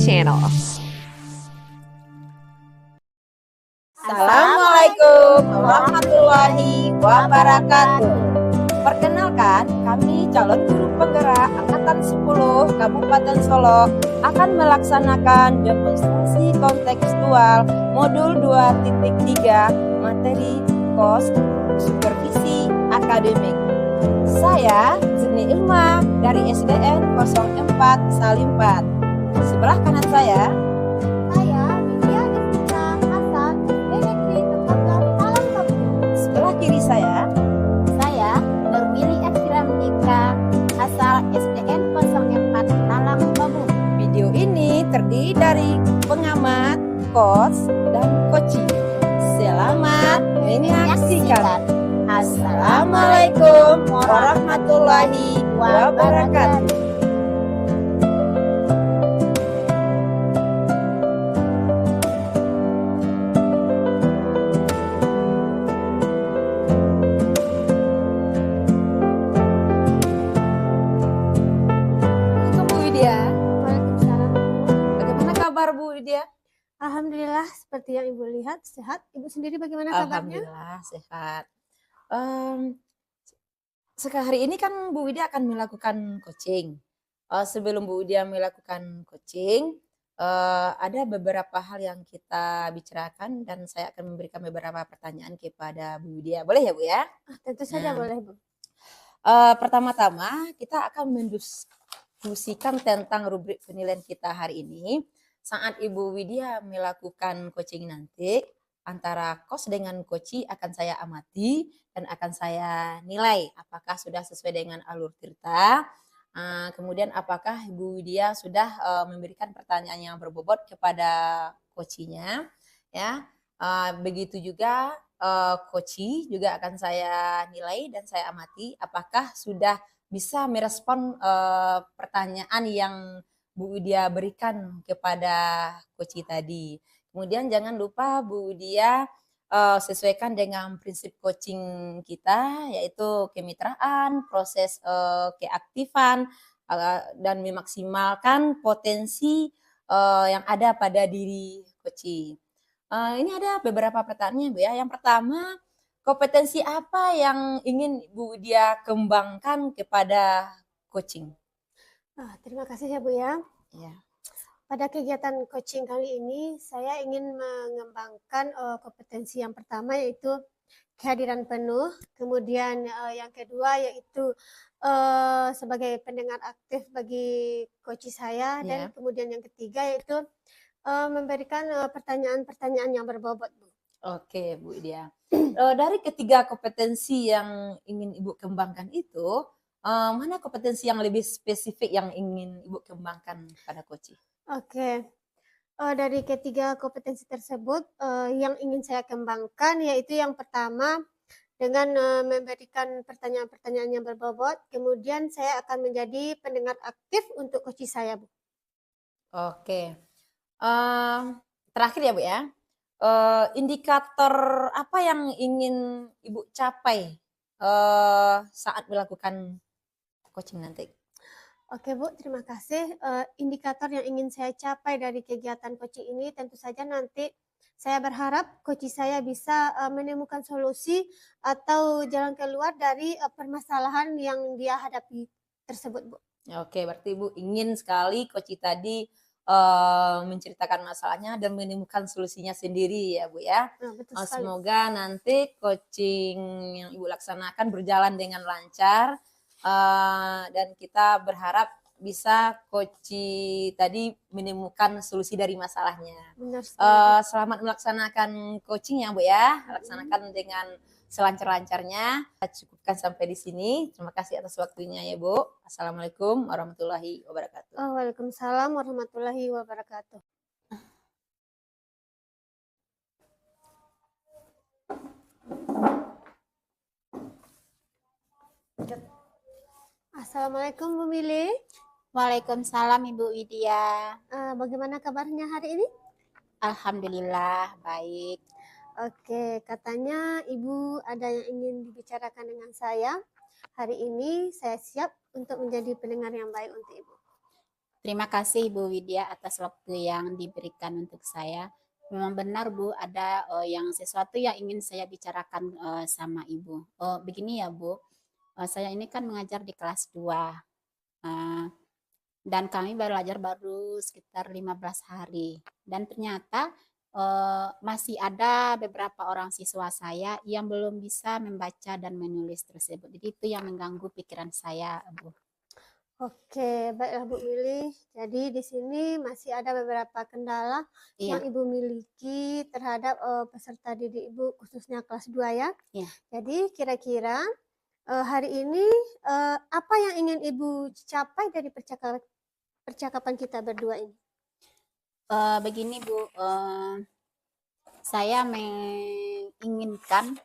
channel. Assalamualaikum warahmatullahi wabarakatuh. Perkenalkan, kami calon guru penggerak Angkatan 10 Kabupaten Solo akan melaksanakan demonstrasi kontekstual modul 2.3 materi KOS supervisi akademik. Saya Zeni Ilma dari SDN 04 Salim 4. Sebelah kanan saya Widya Devita Hasan, Negeri 14 Talang Kabupaten. sebelah kiri saya Nurmili Akhiram Nika, asal SDN 04 Talang Kabupaten. Video ini terdiri dari pengamat, coach, dan coaching. Selamat menyaksikan. Assalamualaikum warahmatullahi wabarakatuh. Assalamualaikum Bu Widya. Waalaikumsalam. Bagaimana kabar Bu Widya? Alhamdulillah, seperti yang Ibu lihat, sehat. Ibu sendiri bagaimana kabarnya? Alhamdulillah sehat. Hari ini kan Bu Widya akan melakukan coaching. Sebelum Bu Widya melakukan coaching, ada beberapa hal yang kita bicarakan dan saya akan memberikan beberapa pertanyaan kepada Bu Widya. Boleh ya Bu ya? Tentu saja Nah. boleh, Bu. Pertama-tama kita akan mendiskusikan tentang rubrik penilaian kita hari ini. Saat Ibu Widya melakukan coaching nanti, antara coach dengan coachee akan saya amati dan akan saya nilai apakah sudah sesuai dengan alur cerita. Kemudian apakah Ibu Widya sudah memberikan pertanyaan yang berbobot kepada coachee-nya, ya. Begitu juga coachee juga akan saya nilai dan saya amati apakah sudah bisa merespon pertanyaan yang Bu Widya berikan kepada coachee tadi. Kemudian jangan lupa Bu Widya sesuaikan dengan prinsip coaching kita, yaitu kemitraan, proses keaktifan, dan memaksimalkan potensi yang ada pada diri coachee. Ini ada beberapa pertanyaan Bu ya. Yang pertama, kompetensi apa yang ingin Bu Widya kembangkan kepada coaching? Terima kasih ya, Bu ya. Ya. Pada kegiatan coaching kali ini, saya ingin mengembangkan kompetensi yang pertama yaitu kehadiran penuh, kemudian yang kedua yaitu sebagai pendengar aktif bagi coach saya, dan kemudian yang ketiga yaitu memberikan pertanyaan-pertanyaan yang berbobot, Bu. Oke, Bu Widya. Dari ketiga kompetensi yang ingin Ibu kembangkan itu, mana kompetensi yang lebih spesifik yang ingin Ibu kembangkan pada coaching? Oke. Dari ketiga kompetensi tersebut, yang ingin saya kembangkan yaitu yang pertama dengan memberikan pertanyaan-pertanyaan yang berbobot, kemudian saya akan menjadi pendengar aktif untuk coach saya, Bu. Oke. Terakhir ya Bu ya, indikator apa yang ingin Ibu capai saat melakukan coaching nanti? Oke Bu, terima kasih. Indikator yang ingin saya capai dari kegiatan coaching ini tentu saja nanti saya berharap coach saya bisa menemukan solusi atau jalan keluar dari permasalahan yang dia hadapi tersebut, Bu. Oke, berarti Ibu ingin sekali coach tadi menceritakan masalahnya dan menemukan solusinya sendiri ya Bu ya. Betul sekali. Semoga nanti coaching yang Ibu laksanakan berjalan dengan lancar. Dan kita berharap bisa coachee tadi menemukan solusi dari masalahnya. Benar sekali. Selamat melaksanakan coaching ya Bu ya, laksanakan dengan selancar-lancarnya. Cukupkan sampai di sini. Terima kasih atas waktunya ya Bu. Assalamualaikum warahmatullahi wabarakatuh. Waalaikumsalam warahmatullahi wabarakatuh. Assalamualaikum Bu Mili. Waalaikumsalam Ibu Widya. Bagaimana kabarnya hari ini? Alhamdulillah baik. Oke, katanya Ibu ada yang ingin dibicarakan dengan saya. Hari ini saya siap untuk menjadi pendengar yang baik untuk Ibu. Terima kasih Ibu Widya atas waktu yang diberikan untuk saya. Memang benar Bu, ada yang sesuatu yang ingin saya bicarakan sama Ibu. Begini ya Bu, saya ini kan mengajar di kelas 2. Dan kami belajar baru sekitar 15 hari. Dan ternyata masih ada beberapa orang siswa saya yang belum bisa membaca dan menulis tersebut. Jadi itu yang mengganggu pikiran saya, Bu. Oke, baiklah Bu Mili. Jadi di sini masih ada beberapa kendala yang Iya, Ibu miliki terhadap peserta didik Ibu khususnya kelas 2 ya. iya. Jadi kira-kira hari ini apa yang ingin Ibu capai dari percakapan kita berdua ini? Begini Bu, saya menginginkan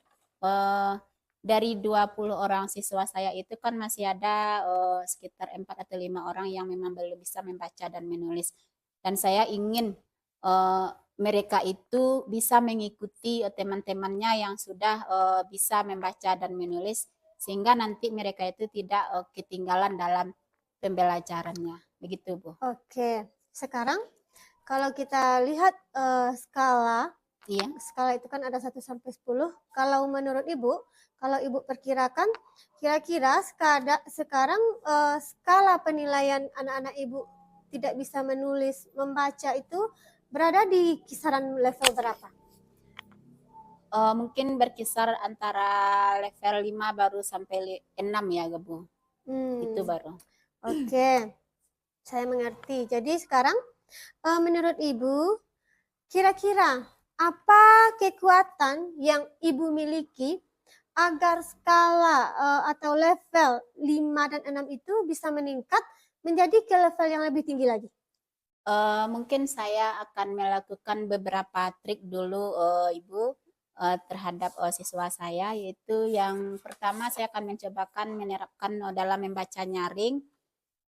dari 20 orang siswa saya itu kan masih ada sekitar 4 atau 5 orang yang memang belum bisa membaca dan menulis. Dan saya ingin mereka itu bisa mengikuti teman-temannya yang sudah bisa membaca dan menulis sehingga nanti mereka itu tidak ketinggalan dalam pembelajarannya. Begitu, Bu. Oke, sekarang kalau kita lihat skala Iya. itu kan ada 1 sampai 10. Kalau menurut Ibu, kalau Ibu perkirakan kira-kira sekarang skala penilaian anak-anak Ibu tidak bisa menulis, membaca itu berada di kisaran level berapa? Mungkin berkisar antara level 5 baru sampai 6 ya, Bu. Itu baru. Oke, saya mengerti. Jadi sekarang menurut Ibu, kira-kira apa kekuatan yang Ibu miliki agar skala atau level 5 dan 6 itu bisa meningkat menjadi ke level yang lebih tinggi lagi? Mungkin saya akan melakukan beberapa trik dulu, Ibu, terhadap siswa saya, yaitu yang pertama saya akan mencobakan menerapkan dalam membaca nyaring.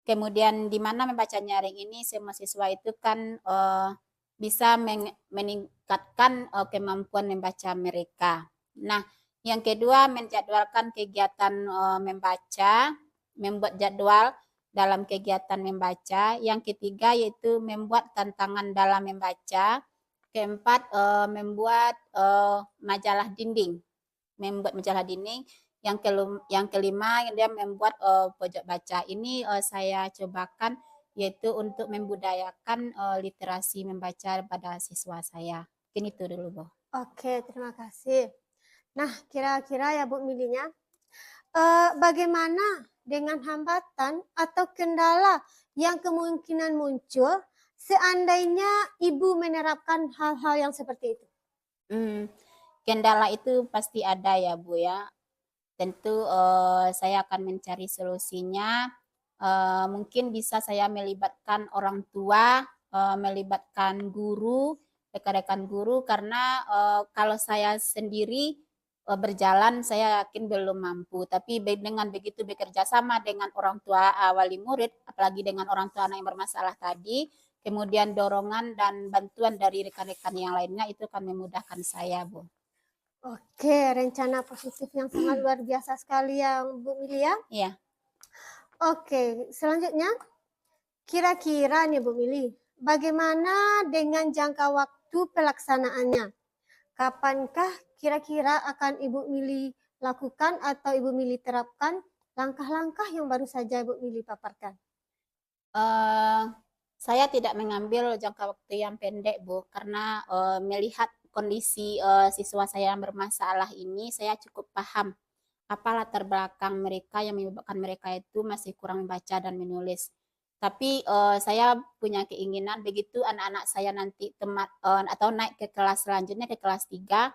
Kemudian di mana membaca nyaring ini semua siswa itu kan bisa meningkatkan kemampuan membaca mereka. Nah, yang kedua menjadwalkan kegiatan membaca, membuat jadwal dalam kegiatan membaca. Yang ketiga yaitu membuat tantangan dalam membaca. Keempat membuat majalah dinding, yang kelima dia membuat pojok baca. Ini saya cobakan yaitu untuk membudayakan literasi membaca pada siswa saya. Mungkin itu dulu, Bu. Oke, terima kasih. Nah, kira-kira ya Bu Milinya, bagaimana dengan hambatan atau kendala yang kemungkinan muncul seandainya Ibu menerapkan hal-hal yang seperti itu? Kendala itu pasti ada ya, Bu ya. Tentu saya akan mencari solusinya. Mungkin bisa saya melibatkan orang tua, melibatkan guru, rekan-rekan guru, karena kalau saya sendiri berjalan saya yakin belum mampu. Tapi dengan begitu bekerja sama dengan orang tua wali murid, apalagi dengan orang tua anak yang bermasalah tadi, kemudian dorongan dan bantuan dari rekan-rekan yang lainnya itu akan memudahkan saya, Bu. Oke, rencana positif yang sangat luar biasa sekali ya Bu Mili ya. Iya. Oke, selanjutnya kira-kira nih Bu Mili, bagaimana dengan jangka waktu pelaksanaannya? Kapankah kira-kira akan Ibu Mili lakukan atau Ibu Mili terapkan langkah-langkah yang baru saja Ibu Mili paparkan? Saya tidak mengambil jangka waktu yang pendek, Bu, karena melihat kondisi siswa saya yang bermasalah ini, saya cukup paham apa latar belakang mereka yang menyebabkan mereka itu masih kurang membaca dan menulis. Tapi saya punya keinginan begitu anak-anak saya nanti atau naik ke kelas selanjutnya, ke kelas 3,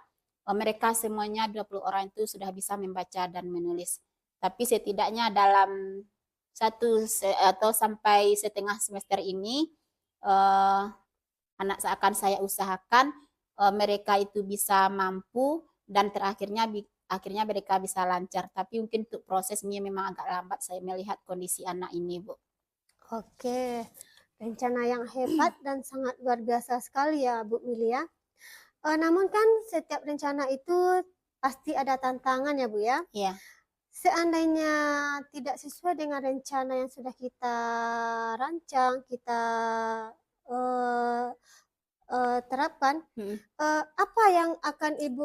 mereka semuanya 20 orang itu sudah bisa membaca dan menulis. Tapi setidaknya dalam atau sampai setengah semester ini anak akan saya usahakan mereka itu bisa mampu dan akhirnya mereka bisa lancar. Tapi mungkin untuk prosesnya memang agak lambat saya melihat kondisi anak ini, Bu. Oke, rencana yang hebat dan sangat luar biasa sekali ya Bu Mili ya. Namun kan setiap rencana itu pasti ada tantangan ya Bu ya. Iya. seandainya tidak sesuai dengan rencana yang sudah kita rancang, kita eh, terapkan, apa yang akan Ibu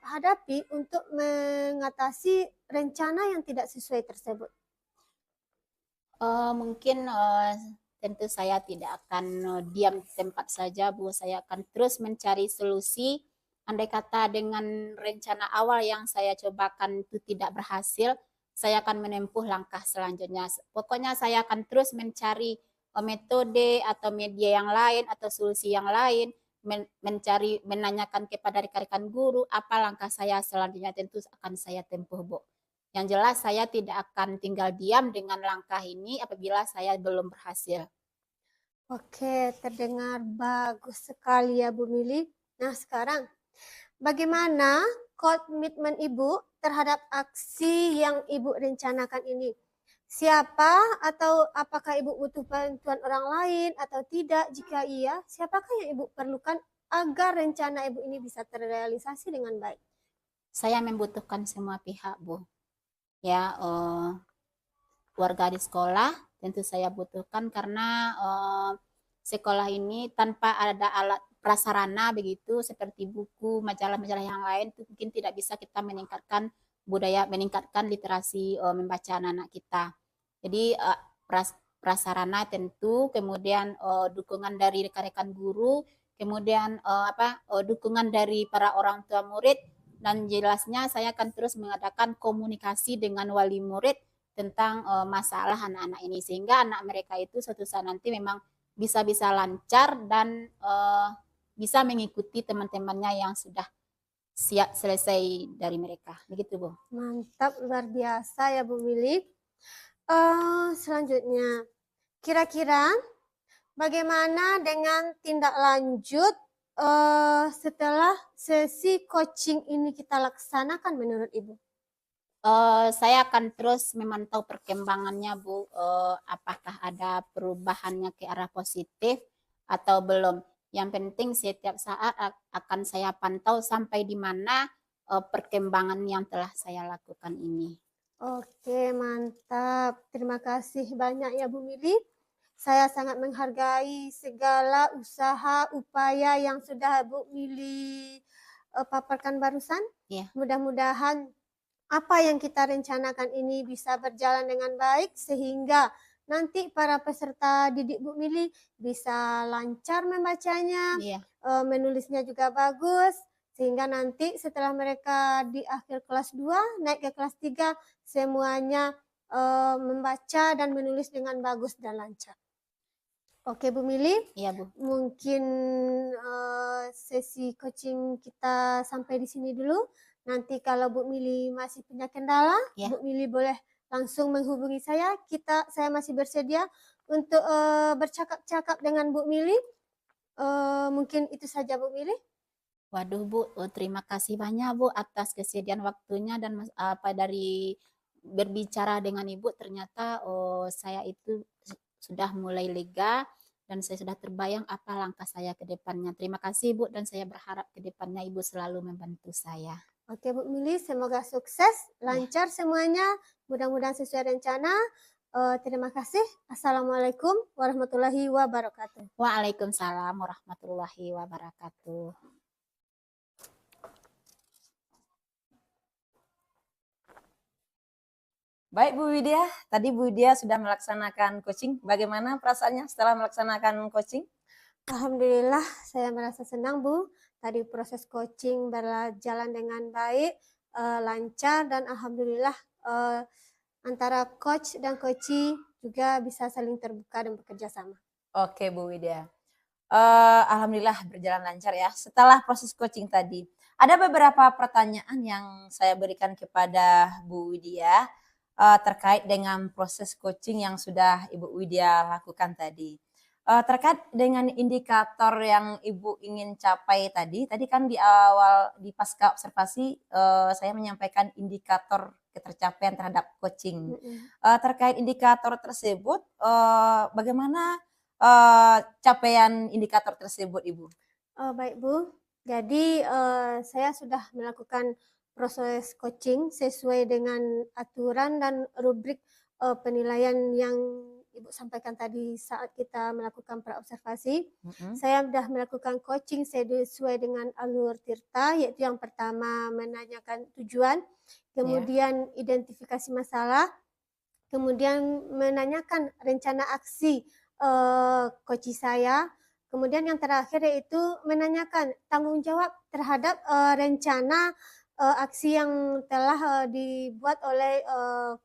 hadapi untuk mengatasi rencana yang tidak sesuai tersebut? Mungkin tentu saya tidak akan diam di tempat saja, Bu. Saya akan terus mencari solusi. Andai kata dengan rencana awal yang saya cobakan itu tidak berhasil, saya akan menempuh langkah selanjutnya. Pokoknya saya akan terus mencari metode atau media yang lain atau solusi yang lain, mencari menanyakan kepada rekan-rekan guru apa langkah saya selanjutnya, tentu akan saya tempuh, Bu. Yang jelas saya tidak akan tinggal diam dengan langkah ini apabila saya belum berhasil. Oke, terdengar bagus sekali ya Bu Mili. Nah sekarang, bagaimana komitmen Ibu terhadap aksi yang Ibu rencanakan ini? Siapa atau apakah Ibu butuh bantuan orang lain atau tidak? Jika iya, siapakah yang Ibu perlukan agar rencana Ibu ini bisa terrealisasi dengan baik? Saya membutuhkan semua pihak, Bu. Ya, warga di sekolah tentu saya butuhkan karena sekolah ini tanpa ada alat prasarana begitu seperti buku, majalah-majalah yang lain itu mungkin tidak bisa kita meningkatkan budaya, meningkatkan literasi membaca anak-anak kita. Jadi prasarana tentu, kemudian dukungan dari rekan-rekan guru, kemudian dukungan dari para orang tua murid, dan jelasnya saya akan terus mengadakan komunikasi dengan wali murid tentang masalah anak-anak ini sehingga anak mereka itu suatu saat nanti memang bisa lancar dan bisa mengikuti teman-temannya yang sudah siap selesai dari mereka. Begitu, Bu. Mantap, luar biasa ya Bu Mili. Selanjutnya, kira-kira bagaimana dengan tindak lanjut setelah sesi coaching ini kita laksanakan menurut Ibu? Saya akan terus memantau perkembangannya, Bu. Apakah ada perubahannya ke arah positif atau belum. Yang penting setiap saat akan saya pantau sampai di mana perkembangan yang telah saya lakukan ini. Oke, mantap. Terima kasih banyak ya Bu Mili. Saya sangat menghargai segala usaha, upaya yang sudah Bu Mili paparkan barusan. Ya. Mudah-mudahan apa yang kita rencanakan ini bisa berjalan dengan baik sehingga nanti para peserta didik Bu Mili bisa lancar membacanya, Iya. menulisnya juga bagus, sehingga nanti setelah mereka di akhir kelas 2 naik ke kelas 3 semuanya membaca dan menulis dengan bagus dan lancar. Oke Bu Mili, Iya, Bu. mungkin sesi coaching kita sampai di sini dulu. Nanti kalau Bu Mili masih punya kendala, Ya. Bu Mili boleh langsung menghubungi saya. Saya masih bersedia untuk bercakap-cakap dengan Bu Mili. Mungkin itu saja Bu Mili. Waduh, Bu, terima kasih banyak, Bu, atas kesediaan waktunya dan dari berbicara dengan Ibu ternyata saya itu sudah mulai lega dan saya sudah terbayang apa langkah saya ke depannya. Terima kasih, Bu, dan saya berharap ke depannya Ibu selalu membantu saya. Oke Bu Mili, semoga sukses, lancar semuanya, mudah-mudahan sesuai rencana. Terima kasih. Assalamualaikum warahmatullahi wabarakatuh. Waalaikumsalam warahmatullahi wabarakatuh. Baik Bu Widya, tadi Bu Widya sudah melaksanakan coaching. Bagaimana perasaannya setelah melaksanakan coaching? Alhamdulillah, saya merasa senang Bu. Tadi proses coaching berjalan dengan baik, lancar, dan alhamdulillah antara coach dan coachee juga bisa saling terbuka dan bekerja sama. Oke Bu Widya. Alhamdulillah berjalan lancar ya. Setelah proses coaching tadi, ada beberapa pertanyaan yang saya berikan kepada Bu Widya terkait dengan proses coaching yang sudah Ibu Widya lakukan tadi. Terkait dengan indikator yang Ibu ingin capai tadi kan di awal di pasca observasi saya menyampaikan indikator ketercapaian terhadap coaching. Terkait indikator tersebut, bagaimana capaian indikator tersebut, Ibu? Baik Bu, jadi saya sudah melakukan proses coaching sesuai dengan aturan dan rubrik penilaian yang Ibu sampaikan tadi saat kita melakukan praobservasi. Saya sudah melakukan coaching sesuai dengan alur Tirta, yaitu yang pertama menanyakan tujuan, kemudian identifikasi masalah, kemudian menanyakan rencana aksi coach saya, kemudian yang terakhir yaitu menanyakan tanggung jawab terhadap rencana aksi yang telah dibuat oleh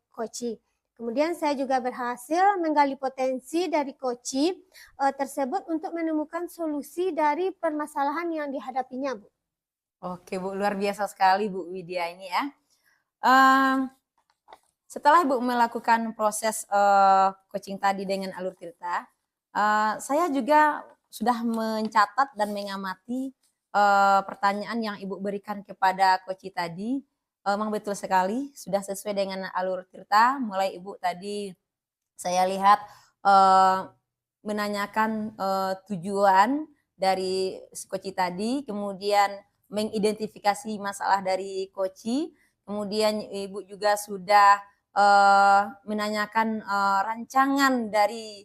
coach. Kemudian saya juga berhasil menggali potensi dari coach tersebut untuk menemukan solusi dari permasalahan yang dihadapinya, Bu. Oke, Bu, luar biasa sekali Bu Widya ini ya. Setelah Ibu melakukan proses coaching tadi dengan alur Tirta, saya juga sudah mencatat dan mengamati pertanyaan yang Ibu berikan kepada coach tadi. Memang betul sekali, sudah sesuai dengan alur Tirta. Mulai Ibu tadi saya lihat menanyakan tujuan dari coach tadi, kemudian mengidentifikasi masalah dari coach, kemudian Ibu juga sudah menanyakan rancangan dari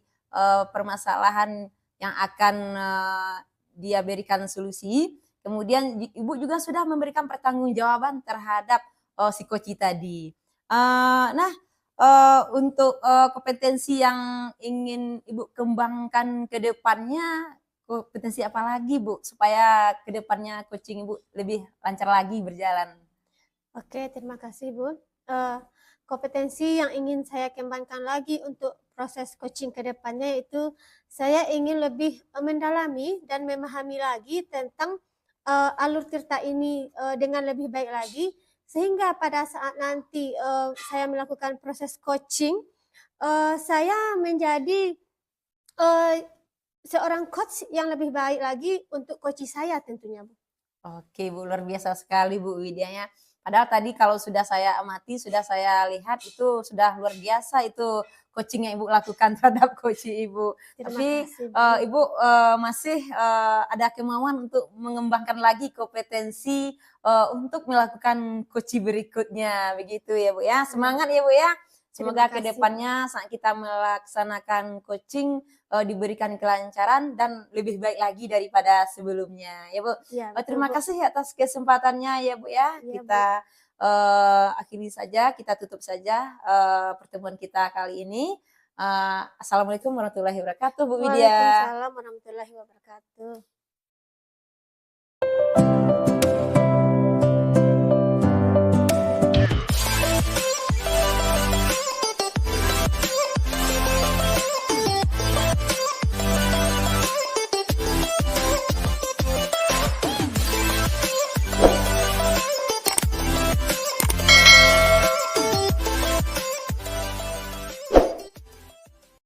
permasalahan yang akan dia berikan solusi. Kemudian Ibu juga sudah memberikan pertanggungjawaban terhadap si coach tadi. Untuk kompetensi yang ingin Ibu kembangkan ke depannya, kompetensi apa lagi Bu, supaya ke depannya coaching Ibu lebih lancar lagi berjalan? Oke, terima kasih Bu. Kompetensi yang ingin saya kembangkan lagi untuk proses coaching ke depannya itu saya ingin lebih mendalami dan memahami lagi tentang alur Tirta ini dengan lebih baik lagi, sehingga pada saat nanti saya melakukan proses coaching, saya menjadi seorang coach yang lebih baik lagi untuk coach saya tentunya, Bu. Oke Bu, luar biasa sekali Bu Widyanya. Padahal tadi kalau sudah saya amati, sudah saya lihat itu sudah luar biasa itu coaching yang Ibu lakukan terhadap coach Ibu. Tapi kasih, Bu. Ibu masih ada kemauan untuk mengembangkan lagi kompetensi untuk melakukan coaching berikutnya, begitu ya Bu ya. Semangat ya Bu ya. Semoga Terima kasih, kedepannya saat kita melaksanakan coaching diberikan kelancaran dan lebih baik lagi daripada sebelumnya ya Bu. Ya, Terima betul, Bu. kasih atas kesempatannya ya Bu ya. Iya, Kita akhiri saja, kita tutup saja pertemuan kita kali ini. Assalamualaikum warahmatullahi wabarakatuh Bu Widya. Waalaikumsalam warahmatullahi wabarakatuh.